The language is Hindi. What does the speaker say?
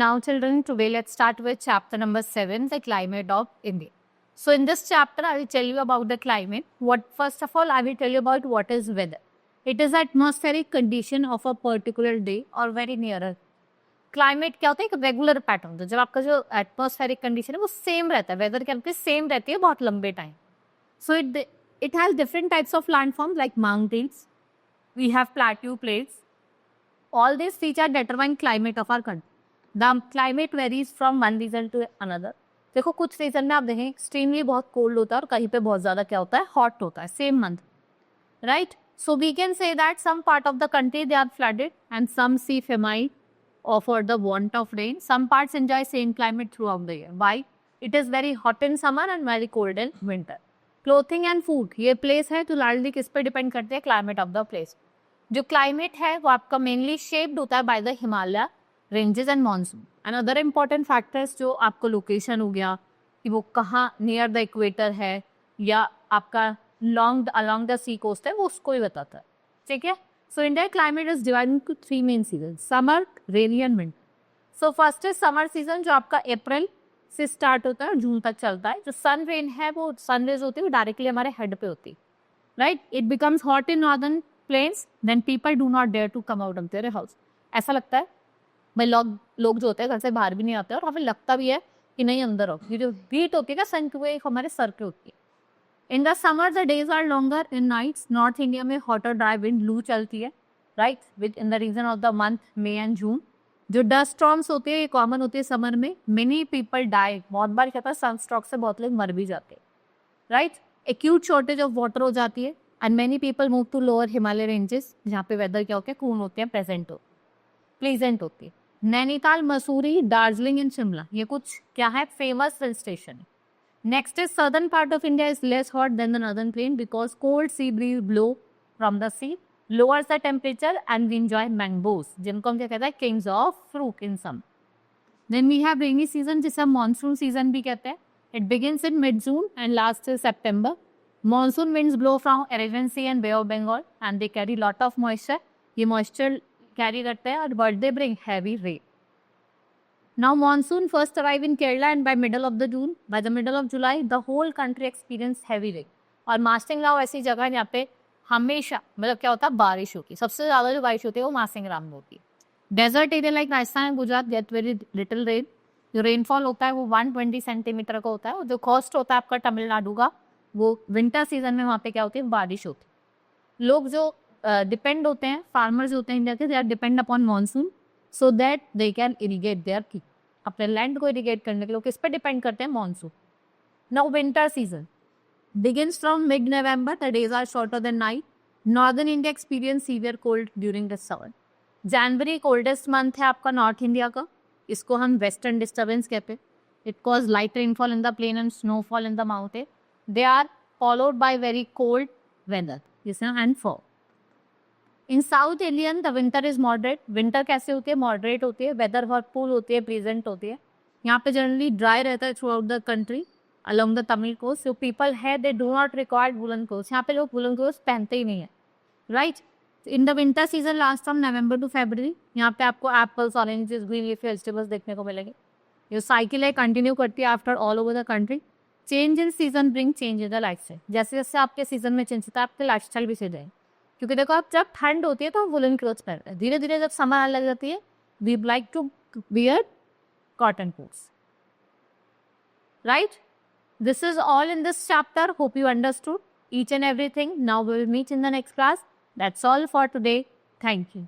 Now children, today let's start with chapter number 7, the climate of India. So in this chapter, I will tell you about the climate. First of all, I will tell you about what is weather. It is atmospheric condition of a particular day or very nearer. Climate क्या होता है? एक रेगुलर पैटर्न होता है. जब आपका जो एटमॉस्फेरिक कंडीशन है वो सेम रहता है, वेदर क्या होती है? सेम रहती है बहुत लंबे time. So it has different types of landforms like mountains, we have plateau plates. All these features determine climate of our country. The climate varies from one region to another. देखो कुछ रीजन में आप देखें एक्सट्रीमली बहुत कोल्ड होता है और कहीं पे बहुत ज्यादा क्या होता है? हॉट होता है same month, right? So we can say that some part of the country they are flooded and some see famine or for the want of rain. Some parts enjoy same climate throughout the year. Why? It is very hot in summer and very cold in winter. Clothing and food, ये place है तो लार्जली किस पे डिपेंड करते हैं? Climate of the place. जो क्लाइमेट है वो आपका मेनली शेप्ड होता है by the Himalaya ranges and monsoon. And other important factors जो आपको लोकेशन हो गया कि वो कहाँ नियर द इक्वेटर है या आपका अलॉन्ग द सी कोस्ट है, वो उसको ही बताता है. ठीक है. So India climate is divided into 3 main seasons: summer, rainy and winter. So first is summer season जो आपका अप्रैल से स्टार्ट होता है और जून तक चलता है. जो सन रेन है वो सन रेज होती है वो डायरेक्टली हमारे हेड पे होती है, right? It becomes hot in northern plains, then people do not dare to come out of their house. ऐसा लगता है भाई लोग जो होते हैं घर से बाहर भी नहीं आते और हमें लगता भी है कि नहीं अंदर हो. ये जो हीट होती है ना सन की वो एक हमारे सर पे होती है. In the summer the days are longer in nights. North India में हॉटर ड्राई विंड लू चलती है, right, with in the region of the month May and June. जो डस्ट स्टॉर्म्स होते हैं ये कॉमन होते हैं समर में. मेनी पीपल डाई, बहुत बार क्या होता है सनस्ट्रोक से बहुत लोग मर भी जाते हैं, right. Acute shortage of water हो जाती है and many people move to lower Himalaya ranges जहाँ पे वेदर क्या होते हैं? कूल होते हैं, प्लेजेंट होती है. नैनीताल, मसूरी, दार्जिलिंग एंड शिमला ये कुछ क्या है? फेमस हिल स्टेशन है. Next is southern part of India is less hot than the northern plain because cold sea breeze blow from the sea, lowers the temperature and we enjoy mangoes जिनको हम क्या कहते हैं? Kings of fruit in some. Then we have rainy season जिसे हम monsoon season भी कहते हैं. It begins in mid-June and lasts till September. Monsoon winds blow from Arabian Sea and Bay of Bengal and they carry lot of moisture. ये moisture carry करते हैं और but they bring heavy rain. Now monsoon first arrive in Kerala and by middle of the June, by the middle of July, the whole country experience heavy rain. और मासिंगराम ऐसी जगह है जहाँ पे हमेशा मतलब क्या होता है? बारिश होती है. सबसे ज़्यादा जो बारिश होती है वो मासिंगराम में होती है. Desert area like Rajasthan and Gujarat get very little rain. जो रेनफॉल होता है वो 120 सेंटीमीटर का होता है. और जो कॉस्ट होता है आपका तमिलनाडु का वो विंटर सीजन में वहाँ पे क्या होती है? बारिश होती है. लोग जो डिपेंड होते हैं, फार्मर्स होते हैं इंडिया के, they are depend upon monsoon so that they can irrigate their की. अपने लैंड को इरीगेट करने के लोग किस पे डिपेंड करते हैं? Monsoon. Now winter season begins from mid November. The days are shorter than night. Northern India experience severe cold during the summer. जनवरी कोल्डेस्ट मंथ है आपका नॉर्थ इंडिया का. इसको हम वेस्टर्न डिस्टर्बेंस कहते हैं. It cause light rainfall in the plain and snowfall in the mountain. They are followed by very cold weather and fall. In south Indian the winter is moderate. Winter कैसे होती है? मॉडरेट होती है. वेदर बहुत कूल होती है, प्लीजेंट होती है. यहाँ पे जनरली ड्राई रहता है throughout the country along the Tamil coast. जो पीपल है they do not required woollen clothes. यहाँ पे लोग वुलन क्लोथ्स पहनते ही नहीं है, right. In the winter season last from November to February. यहाँ पे आपको apples, oranges, green leafy vegetables देखने को मिलेंगे. ये साइकिल है कंटिन्यू करती है after all over the country. Change in season bring change in the life style. जैसे जैसे आपके सीजन में चेंज होता है आपके लाइफ स्टाइल भी चेंज है. क्योंकि देखो आप जब ठंड होती है तो वुलन क्लोथ्स पहनते हैं. धीरे धीरे जब समर आने लग जाती है we like to wear cotton coats, right. This is all in this chapter. Hope you understood each and everything. Now we will meet in the next class. That's all for today. Thank you.